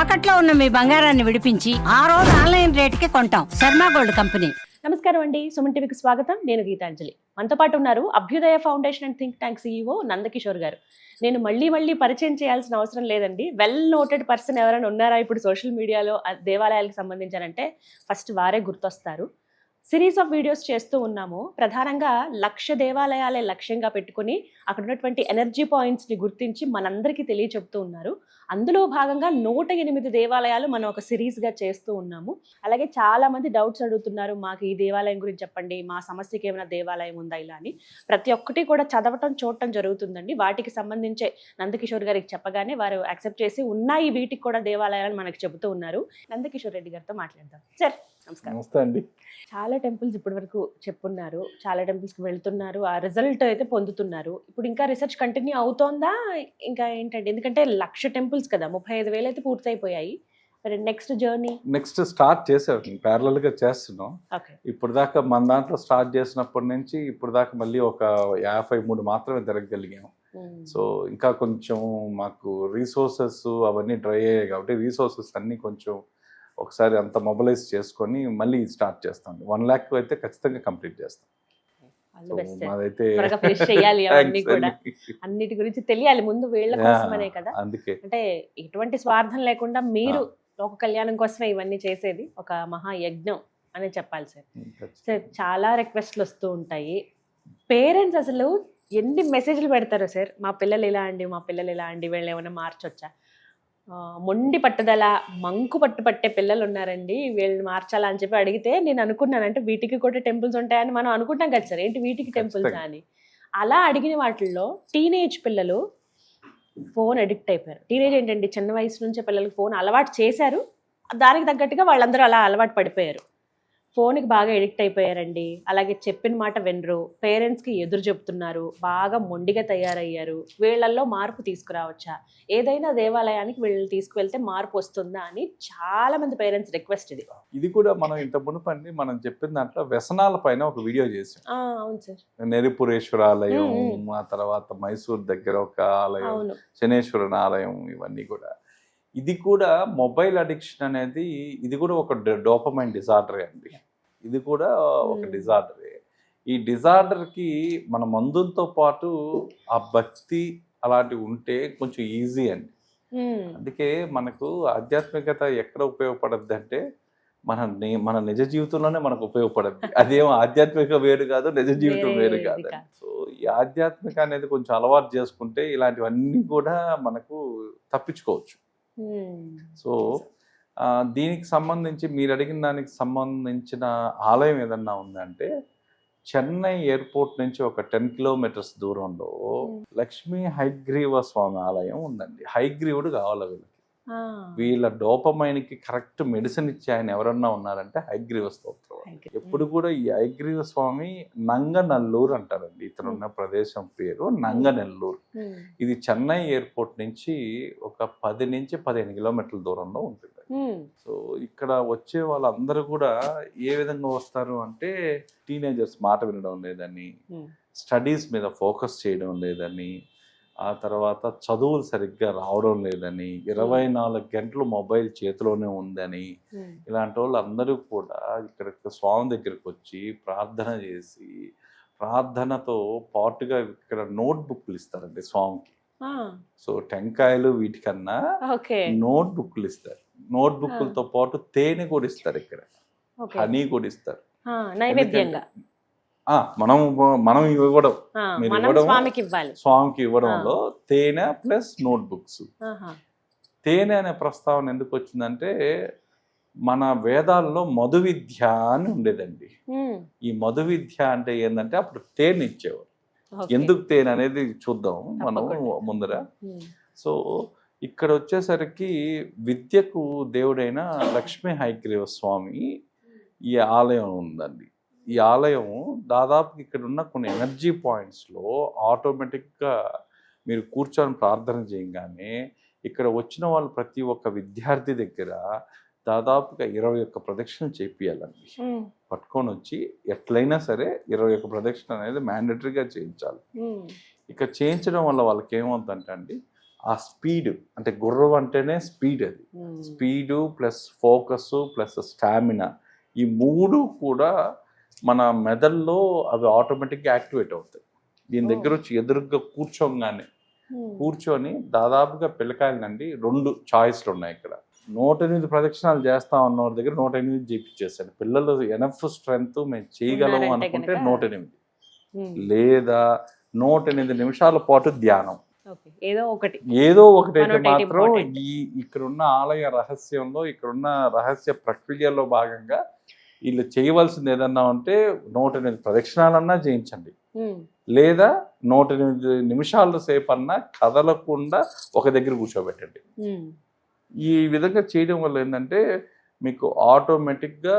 తాకట్లో ఉన్న మీ బంగారాన్ని విడిపించి ఆ రోజు ఆన్లైన్ రేటుకి కొంటాం. Sharma gold company. నమస్కారం అండి, సుమన్ టీవీకి స్వాగతం. నేను గీతాంజలి. మనతో పాటు ఉన్నారు అభ్యుదయ foundation and think tank CEO Nandakishore గారు. నేను మళ్ళీ పరిచయం చేయాల్సిన అవసరం లేదండి. వెల్ నోటెడ్ పర్సన్ ఎవరైనా ఉన్నారా ఇప్పుడు సోషల్ మీడియాలో దేవాలయాలకు సంబంధించారంటే ఫస్ట్ వారే గుర్తొస్తారు. సిరీస్ ఆఫ్ వీడియోస్ చేస్తూ ఉన్నాము. ప్రధానంగా 1,00,000 దేవాలయాలే లక్ష్యంగా పెట్టుకుని అక్కడ ఉన్నటువంటి ఎనర్జీ పాయింట్స్ని గుర్తించి మనందరికీ తెలియచెప్తూ ఉన్నారు. అందులో భాగంగా 108 దేవాలయాలు మనం ఒక సిరీస్గా చేస్తూ ఉన్నాము. అలాగే చాలా మంది డౌట్స్ అడుగుతున్నారు, మాకు ఈ దేవాలయం గురించి చెప్పండి, మా సమస్యకి ఏమైనా దేవాలయం ఉందా ఇలా అని. ప్రతి ఒక్కటి కూడా చదవటం చూడటం జరుగుతుందండి. వాటికి సంబంధించే నందకిషోర్ గారికి చెప్పగానే వారు యాక్సెప్ట్ చేసి ఉన్నాయి వీటికి కూడా దేవాలయాలను మనకు చెబుతూ ఉన్నారు. నందకిషోర్ రెడ్డి గారితో మాట్లాడదాం. సార్ నమస్కారం. నమస్తే అండి. చాలా టెంపుల్స్ ఇప్పటి వరకు చెప్పున్నారు, చాలా టెంపుల్స్కి వెళ్తున్నారు, ఆ రిజల్ట్ అయితే పొందుతున్నారు. ఇప్పుడు ఇంకా రీసెర్చ్ కంటిన్యూ అవుతోందా ఇంకా ఏంటంటే, ఎందుకంటే 1,00,000 టెంపుల్స్ కదా, 35,000 అయితే పూర్తయిపోయాయి. మరి నెక్స్ట్ జర్నీ నెక్స్ట్ స్టార్ట్ చేసాం, ప్యారలల్ గా చేస్తున్నాం. ఓకే. ఇప్పుడు దాకా మన దాంట్లో స్టార్ట్ చేసినప్పటి నుంచి ఇప్పుడు దాకా మళ్ళీ ఒక 53 మాత్రమే తిరగగలిగాం. సో ఇంకా కొంచెం మాకు రీసోర్సెస్ అవన్నీ డ్రై అయ్యాయి కాబట్టి రీసోర్సెస్ అన్ని కొంచెం ఒకసారి అంత మొబిలైజ్ చేసుకొని మళ్ళీ స్టార్ట్ చేస్తాం. 1 lakh అయితే ఖచ్చితంగా కంప్లీట్ చేస్తాం. మాదైతే అన్నిటి గురించి తెలియాలి ముందు, వీళ్ళ కోసమనే కదా. అందుకే అంటే ఎటువంటి స్వార్థం లేకుండా మీరు లోక కళ్యాణం కోసమే ఇవన్నీ చేసేది ఒక మహాయజ్ఞం అనే చెప్పాలి సార్. సార్ చాలా రిక్వెస్ట్లు వస్తూ ఉంటాయి. పేరెంట్స్ అసలు ఎన్ని మెసేజ్లు పెడతారో సార్, మా పిల్లలు ఇలా అండి, మా పిల్లలు ఇలా అండి, వీళ్ళు ఏమైనా మార్చొచ్చా. మొండి పట్టుదల మంకు పట్టే పిల్లలు ఉన్నారండి, వీళ్ళని మార్చాలా అని చెప్పి అడిగితే నేను అనుకున్నాను, అంటే వీటికి కూడా టెంపుల్స్ ఉంటాయని మనం అనుకుంటాం కదా సార్, ఏంటి వీటికి టెంపుల్స్ అని. అలా అడిగిన వాటిల్లో టీనేజ్ పిల్లలు ఫోన్ అడిక్ట్ అయిపోయారు. టీనేజ్ ఏంటండి, చిన్న వయసు నుంచే పిల్లలకి ఫోన్ అలవాటు చేశారు, దానికి తగ్గట్టుగా వాళ్ళందరూ అలా అలవాటు పడిపోయారు, ఫోన్కి బాగా ఎడిక్ట్ అయిపోయారండి. అలాగే చెప్పిన మాట వినరు, పేరెంట్స్కి ఎదురు చెప్తున్నారు, బాగా మొండిగా తయారయ్యారు. వీళ్ళల్లో మార్పు తీసుకురావచ్చా, ఏదైనా దేవాలయానికి వీళ్ళని తీసుకువెళ్తే మార్పు వస్తుందా అని చాలా మంది పేరెంట్స్ రిక్వెస్ట్. ఇది కూడా మనం ఇంత మునుపండి మనం చెప్పిన దాంట్లో వ్యసనాల పైన ఒక వీడియో చేసాం. అవును సార్. నెరిపురేశ్వర ఆలయం, ఆ తర్వాత మైసూర్ దగ్గర ఒక ఆలయం, శనేశ్వరుని ఆలయం, ఇవన్నీ కూడా. ఇది కూడా మొబైల్ అడిక్షన్ అనేది ఇది కూడా ఒక డోపమైన్ డిజార్డరే అండి. ఇది కూడా ఒక డిజార్డరే. ఈ డిజార్డర్కి మన మందులతో పాటు ఆ భక్తి అలాంటివి ఉంటే కొంచెం ఈజీ అండి. అందుకే మనకు ఆధ్యాత్మికత ఎక్కడ ఉపయోగపడద్ది అంటే మన నిజ జీవితంలోనే మనకు ఉపయోగపడద్ది. అదేమో ఆధ్యాత్మిక వేరు కాదు, నిజ జీవితం వేరు కాదు. సో ఈ ఆధ్యాత్మిక అనేది కొంచెం అలవాటు చేసుకుంటే ఇలాంటివన్నీ కూడా మనకు తప్పించుకోవచ్చు. సో దీనికి సంబంధించి మీరు అడిగిన దానికి సంబంధించిన ఆలయం ఏదన్నా ఉందంటే, చెన్నై ఎయిర్పోర్ట్ నుంచి ఒక 10 kilometers దూరంలో లక్ష్మీ హయగ్రీవ స్వామి ఆలయం ఉందండి. హయగ్రీవుడు కావాలి వీళ్ళకి. వీళ్ళ డోపమైన్కి కరెక్ట్ మెడిసిన్ ఇచ్చే ఆయన ఎవరన్నా ఉన్నారంటే హయగ్రీవ స్తోత్రం. ఎప్పుడు కూడా ఈ హయగ్రీవ స్వామి నంగనల్లూరు అంటారండి. ఇతనున్న ప్రదేశం పేరు నంగనల్లూరు. ఇది చెన్నై ఎయిర్పోర్ట్ నుంచి ఒక 10 నుంచి 15 kilometers దూరంలో ఉంటుంది. సో ఇక్కడ వచ్చే వాళ్ళందరూ కూడా ఏ విధంగా వస్తారు అంటే, టీనేజర్స్ మాట వినడం లేదని, స్టడీస్ మీద ఫోకస్ చేయడం లేదని, ఆ తర్వాత చదువులు సరిగ్గా రావడం లేదని, 24 గంటలు మొబైల్ చేతిలోనే ఉందని, ఇలాంటి వాళ్ళు అందరూ కూడా ఇక్కడ స్వామి దగ్గరికి వచ్చి ప్రార్థన చేసి, ప్రార్థనతో పాటుగా ఇక్కడ నోట్బుక్లు ఇస్తారండి స్వామికి. సో టెంకాయలు వీటికన్నా నోట్బుక్లు ఇస్తారు. నోట్బుక్లతో పాటు తేనె కూడా ఇస్తారు, ఇక్కడ హనీ కూడా ఇస్తారు నైవేద్యంగా. మనం ఇవ్వడం, మీరు ఇవ్వడం, స్వామికి ఇవ్వడంలో తేనె ప్లస్ నోట్బుక్స్. తేనె అనే ప్రస్తావన ఎందుకు వచ్చిందంటే, మన వేదాల్లో మధు విద్య అని ఉండేదండి. ఈ మధు విద్య అంటే ఏంటంటే అప్పుడు తేనె ఇచ్చేవారు. ఎందుకు తేనె అనేది చూద్దాం మనం ముందర. సో ఇక్కడ వచ్చేసరికి విద్యకు దేవుడైన లక్ష్మీ హయగ్రీవ స్వామి ఈ ఆలయం ఉందండి. ఈ ఆలయం దాదాపు ఇక్కడ ఉన్న కొన్ని ఎనర్జీ పాయింట్స్లో ఆటోమేటిక్గా మీరు కూర్చొని ప్రార్థన చేయగానే ఇక్కడ వచ్చిన వాళ్ళు ప్రతి ఒక్క విద్యార్థి దగ్గర దాదాపుగా 21 ప్రదక్షిణలు చేపియాలండి. పట్టుకొని వచ్చి ఎట్లయినా సరే 21 ప్రదక్షిణ అనేది మ్యాండేటరీగా చేయించాలి. ఇక చేయించడం వల్ల వాళ్ళకి ఏమవుతుందంటే అండి, ఆ స్పీడ్ అంటే గుర్రం అంటేనే స్పీడ్, అది speed plus focus plus stamina, ఈ మూడు కూడా మన మెదడులో అవి ఆటోమేటిక్గా యాక్టివేట్ అవుతాయి. దీని దగ్గర వచ్చి ఎదురుగా కూర్చొని దాదాపుగా పిల్లకాయలండి 2 చాయిస్లు ఉన్నాయి ఇక్కడ. 108 ప్రదక్షిణాలు చేస్తా ఉన్న వాళ్ళ దగ్గర 108 చేపించేసాను. పిల్లలు ఎనఫ్ స్ట్రెంగ్త్ మేము చేయగలము అనుకుంటే 108, లేదా 108 నిమిషాల పాటు ధ్యానం, ఏదో ఒకటి అయితే మాత్రం ఇక్కడున్న ఆలయ రహస్యంలో, ఇక్కడున్న రహస్య ప్రక్రియలో భాగంగా వీళ్ళు చేయవలసింది ఏదన్నా ఉంటే 108 ప్రదక్షిణాలన్నా చేయించండి, లేదా 108 నిమిషాల సేపు అన్నా కదలకుండా ఒక దగ్గర కూర్చోబెట్టండి. ఈ విధంగా చేయడం వల్ల ఏంటంటే మీకు ఆటోమేటిక్గా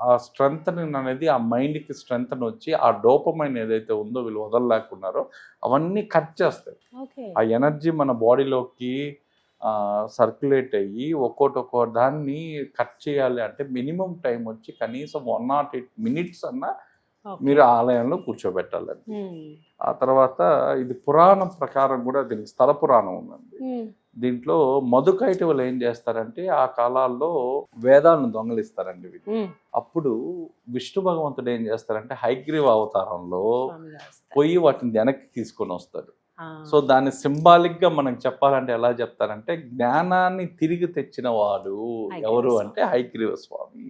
ఆ స్ట్రెంగ్త్ అనేది, ఆ మైండ్కి స్ట్రెంగ్త్ వచ్చి ఆ డోపమైన్ ఏదైతే ఉందో వీళ్ళు వదలలేకున్నారో అవన్నీ కట్ చేస్తాయి. ఆ ఎనర్జీ మన బాడీలోకి సర్క్యులేట్ అయ్యి ఒక్కో దాన్ని కట్ చేయాలి అంటే మినిమం టైం వచ్చి కనీసం 108 minutes అన్నా మీరు ఆలయంలో కూర్చోబెట్టాలండి. ఆ తర్వాత ఇది పురాణం ప్రకారం కూడా దీనికి స్థల పురాణం ఉందండి. దీంట్లో మధుకైటవులు ఏం చేస్తారంటే ఆ కాలాల్లో వేదాలను దొంగలిస్తారండి వీళ్ళు. అప్పుడు విష్ణు భగవంతుడు ఏం చేస్తారంటే హయగ్రీవ అవతారంలో పోయి వాటిని వెనక్కి తీసుకొని వస్తాడు. సో దాన్ని సింబాలిక్ గా మనకు చెప్పాలంటే ఎలా చెప్తారంటే జ్ఞానాన్ని తిరిగి తెచ్చిన వాడు ఎవరు అంటే హయగ్రీవ స్వామి.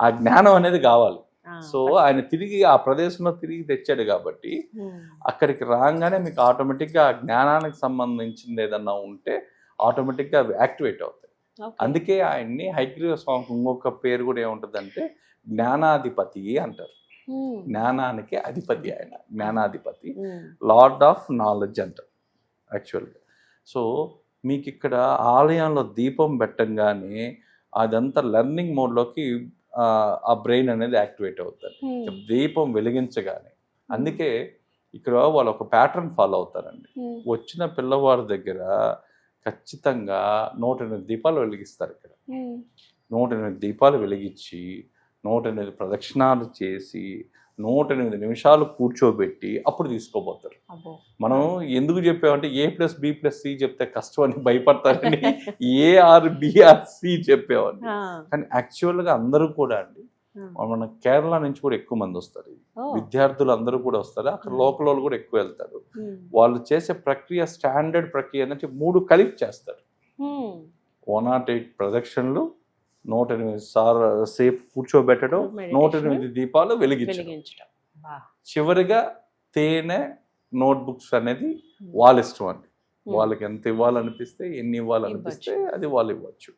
ఆ జ్ఞానం అనేది కావాలి. సో ఆయన తిరిగి ఆ ప్రదేశంలో తిరిగి తెచ్చాడు కాబట్టి అక్కడికి రాగానే మీకు ఆటోమేటిక్గా ఆ జ్ఞానానికి సంబంధించింది ఏదన్నా ఉంటే ఆటోమేటిక్గా అవి యాక్టివేట్ అవుతాయి. అందుకే ఆయన్ని హయగ్రీవ స్వామికి ఇంకొక పేరు కూడా ఏముంటుందంటే జ్ఞానాధిపతి అంటారు. జ్ఞానానికి అధిపతి ఆయన, జ్ఞానాధిపతి, లార్డ్ ఆఫ్ నాలెడ్జ్ అంటారు యాక్చువల్గా. సో మీకు ఇక్కడ ఆలయంలో దీపం పెట్టంగానే అదంతా లెర్నింగ్ మోడ్లోకి ఆ బ్రెయిన్ అనేది యాక్టివేట్ అవుతుంది దీపం వెలిగించగానే. అందుకే ఇక్కడ వాళ్ళు ఒక ప్యాటర్న్ ఫాలో అవుతారండి. వచ్చిన పిల్లవారి దగ్గర ఖచ్చితంగా 108 దీపాలు వెలిగిస్తారు. ఇక్కడ 108 దీపాలు వెలిగించి 108 ప్రదక్షిణాలు చేసి 108 నిమిషాలు కూర్చోబెట్టి అప్పుడు తీసుకోబోతారు. మనం ఎందుకు చెప్పామంటే A+B+C చెప్తే కష్టం అని భయపడతారని AR-B-R-C చెప్పేవాడిని. కానీ యాక్చువల్గా అందరూ కూడా అండి, మన కేరళ నుంచి కూడా ఎక్కువ మంది వస్తారు. విద్యార్థులు అందరూ కూడా వస్తారు. అక్కడ లోకల్ వాళ్ళు కూడా ఎక్కువ వెళ్తారు. వాళ్ళు చేసే ప్రక్రియ స్టాండర్డ్ ప్రక్రియ ఏంటంటే 3 కలిపి చేస్తారు. 108 ప్రదక్షిణలు, 108 సేపు కూర్చోబెట్టడం, 108 దీపాలు వెలిగించడం, చివరిగా తేనె నోట్బుక్స్ అనేది వాళ్ళ ఇష్టం అండి. వాళ్ళకి ఎంత ఇవ్వాలనిపిస్తే, ఎన్ని ఇవ్వాలనిపిస్తే అది వాళ్ళు ఇవ్వచ్చు.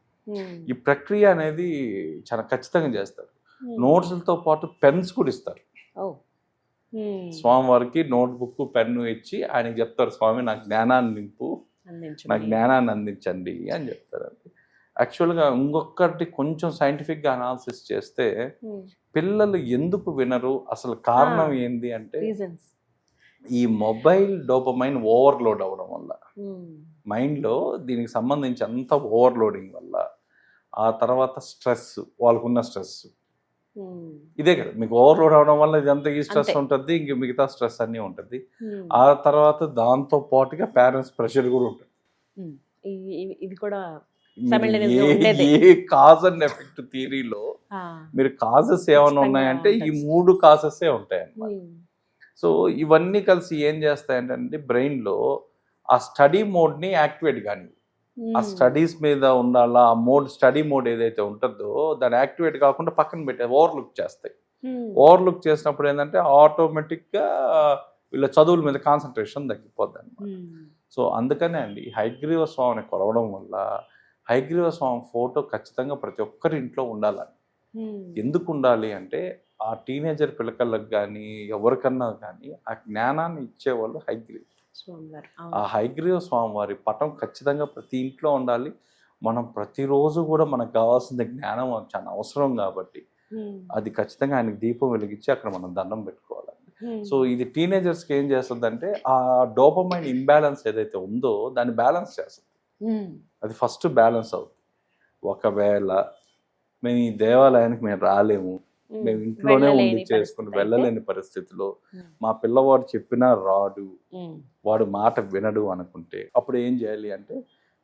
ఈ ప్రక్రియ అనేది చాలా ఖచ్చితంగా చేస్తారు. నోట్స్లతో పాటు పెన్స్ కూడా ఇస్తారు. స్వామివారికి నోట్బుక్ పెన్ను ఇచ్చి ఆయనకి చెప్తారు, స్వామి నాకు జ్ఞానాన్ని నింపు, నాకు జ్ఞానాన్ని అందించండి అని చెప్తారండి. యాక్చువల్గా ఇంకొకటి కొంచెం సైంటిఫిక్గా అనాలిసిస్ చేస్తే పిల్లలు ఎందుకు వినరు, అసలు కారణం ఏంది అంటే ఈ మొబైల్ డోపమైన్ ఓవర్లోడ్ అవ్వడం వల్ల, మైండ్లో దీనికి సంబంధించి అంత ఓవర్లోడింగ్ వల్ల, ఆ తర్వాత స్ట్రెస్, వాళ్ళకున్న స్ట్రెస్ ఇదే కదా మీకు ఓవర్లోడ్ అవడం వల్ల ఇదంతా ఈ స్ట్రెస్ ఉంటుంది, ఇంక మిగతా స్ట్రెస్ అన్నీ ఉంటుంది. ఆ తర్వాత దాంతో పాటుగా పేరెంట్స్ ప్రెషర్ కూడా ఉంటుంది. ఇది కూడా ఏ కాజ్ అండ్ ఎఫెక్ట్ థియరీలో మీరు కాజెస్ ఏమైనా ఉన్నాయంటే ఈ 3 కాజెసే ఉంటాయి అన్నమాట. సో ఇవన్నీ కలిసి ఏం చేస్తాయంటే బ్రెయిన్ లో ఆ స్టడీ మోడ్ ని యాక్టివేట్ కానీ, ఆ స్టడీస్ మీద ఉండాలా, ఆ మోడ్ స్టడీ మోడ్ ఏదైతే ఉంటుందో దాన్ని యాక్టివేట్ కాకుండా పక్కన పెట్టే ఓవర్లుక్ చేస్తాయి. ఓవర్లుక్ చేసినప్పుడు ఏంటంటే ఆటోమేటిక్ గా వీళ్ళ చదువుల మీద కాన్సన్ట్రేషన్ తగ్గిపోద్ది అనమాట. సో అందుకనే అండి హయగ్రీవ స్వామిని కొలవడం వల్ల హయగ్రీవ స్వామి ఫోటో ఖచ్చితంగా ప్రతి ఒక్కరి ఇంట్లో ఉండాలని. ఎందుకు ఉండాలి అంటే ఆ టీనేజర్ పిల్లకళ్ళకి కానీ ఎవరికన్నా కానీ ఆ జ్ఞానాన్ని ఇచ్చేవాళ్ళు హయగ్రీవ. ఆ హయగ్రీవ స్వామి వారి పటం ఖచ్చితంగా ప్రతి ఇంట్లో ఉండాలి. మనం ప్రతిరోజు కూడా మనకు కావాల్సిన జ్ఞానం చాలా అవసరం కాబట్టి అది ఖచ్చితంగా ఆయనకి దీపం వెలిగించి అక్కడ మనం దండం పెట్టుకోవాలండి. సో ఇది టీనేజర్స్కి ఏం చేస్తుంది అంటే ఆ డోపమైన్ ఇంబ్యాలెన్స్ ఏదైతే ఉందో దాన్ని బ్యాలెన్స్ చేస్తుంది. అది ఫస్ట్ బ్యాలెన్స్ అవుతుంది. ఒకవేళ మేము ఈ దేవాలయానికి మేము రాలేము, మేము ఇంట్లోనే ఉండి వెళ్ళలేని చేసుకుని పరిస్థితి వెళ్ళలేని పరిస్థితిలో ఉమ్. మా పిల్లవాడు చెప్పినా రాడు, ఉమ్. వాడు మాట వినడు అనుకుంటే అప్పుడు ఏం చేయాలి అంటే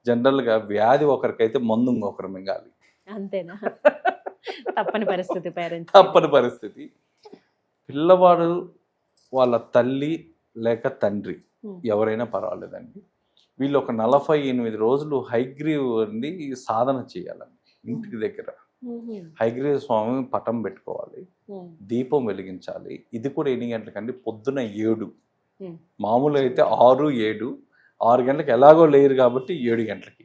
జనరల్గా వ్యాధి ఒకరికైతే మందు ఇంకొకరు మింగాలి. అంతేనా? తప్పని పరిస్థితి పేరెంట్స్. తప్పని పరిస్థితి. పిల్లవాడు వాళ్ళ తల్లి లేక తండ్రి ఎవరైనా పర్వాలేదండి, వీళ్ళు ఒక 48 రోజులు హైగ్రీవ్ని సాధన చేయాలండి. ఇంటికి దగ్గర హైగ్రీవ స్వామి పటం పెట్టుకోవాలి, దీపం వెలిగించాలి. ఇది కూడా ఎన్ని గంటలకండి? పొద్దున 7. మామూలుగా అయితే 6, 7. 6 గంటలకు ఎలాగో లేరు కాబట్టి 7 గంటలకి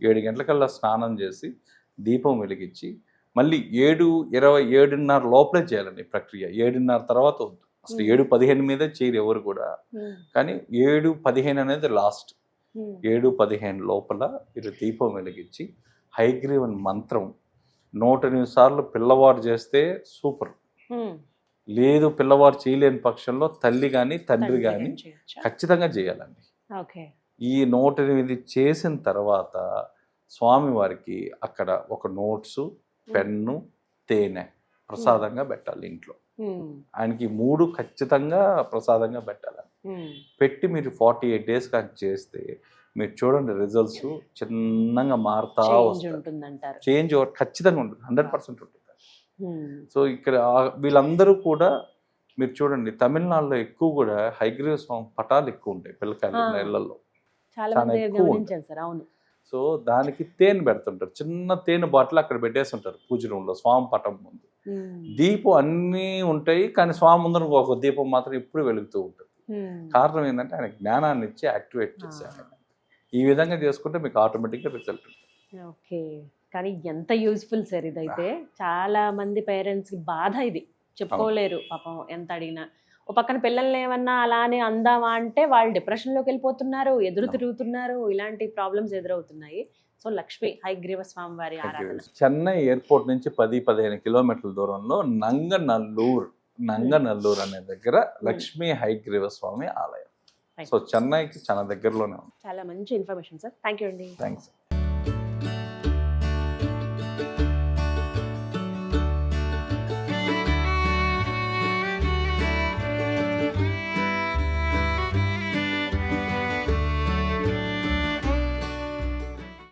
7 గంటలకల్లా స్నానం చేసి దీపం వెలిగించి మళ్ళీ 7:20, 7:30 లోపలే చేయాలండి ప్రక్రియ. 7:30 తర్వాత వద్దు. అసలు 7:15 మీదే చేయరు ఎవరు కూడా. కానీ 7:15 అనేది లాస్ట్. 7:15 లోపల మీరు దీపం వెలిగించి హైగ్రీవన్ మంత్రం 108 సార్లు పిల్లవాడు చేస్తే సూపర్. లేదు పిల్లవాడు చేయలేని పక్షంలో తల్లి కానీ తండ్రి కానీ ఖచ్చితంగా చేయాలండి. ఈ 108 చేసిన తర్వాత స్వామివారికి అక్కడ ఒక నోట్సు, పెన్ను, తేనె ప్రసాదంగా పెట్టాలి ఇంట్లో. ఆయనకి 3 ఖచ్చితంగా ప్రసాదంగా పెట్టాలి. పెట్టి మీరు 48 డేస్ కానీ చేస్తే మీరు చూడండి రిజల్ట్స్ చిన్నగా మారుతా వస్తుంది. చేంజ్ ఖచ్చితంగా ఉంటుంది, 100% ఉంటుంది. సో ఇక్కడ వీళ్ళందరూ కూడా మీరు చూడండి తమిళనాడులో ఎక్కువ కూడా హైగ్రీవ స్వామి పటాలు ఎక్కువ ఉంటాయి పిల్లకాయల ఇళ్లలో, చాలా ఎక్కువ ఉంటాయి. సో దానికి తేనె పెడుతుంటారు, చిన్న తేనె బాటిల్ అక్కడ పెట్టేస్తుంటారు పూజ రూమ్లో స్వామి పటం ముందు. దీపం అన్నీ ఉంటాయి కానీ స్వామి ముందర ఒక దీపం మాత్రం ఎప్పుడు వెలుగుతూ ఉంటుంది. కారణం ఏంటంటే ఆయన జ్ఞానాన్ని ఇచ్చి యాక్టివేట్ చేశారు. ఈ విధంగా చేసుకుంటే మీకు ఆటోమేటిక్గా రిజల్ట్ ఉంటుంది. ఓకే, కానీ ఎంత యూస్ఫుల్ సార్ ఇదైతే. చాలా మంది పేరెంట్స్కి బాధ ఇది, చెప్పుకోలేరు పాపం ఎంత అడిగినా. ఓ పక్కన పిల్లల్ని ఏమన్నా అలానే అందామా అంటే వాళ్ళు డిప్రెషన్లోకి వెళ్ళిపోతున్నారు, ఎదురు తిరుగుతున్నారు, ఇలాంటి ప్రాబ్లమ్స్ ఎదురవుతున్నాయి. సో లక్ష్మీ హైగ్రీవ స్వామి వారి ఆరాధన. చెన్నై ఎయిర్పోర్ట్ నుంచి 10-15 కిలోమీటర్ల దూరంలో నంగనల్లూరు అనే దగ్గర లక్ష్మీ హైగ్రీవ స్వామి ఆలయం. సో చెన్నైకి చాలా దగ్గరలోనే ఉంది. చాలా మంచి ఇన్ఫర్మేషన్ సార్. థ్యాంక్ యూ అండి. థ్యాంక్స్.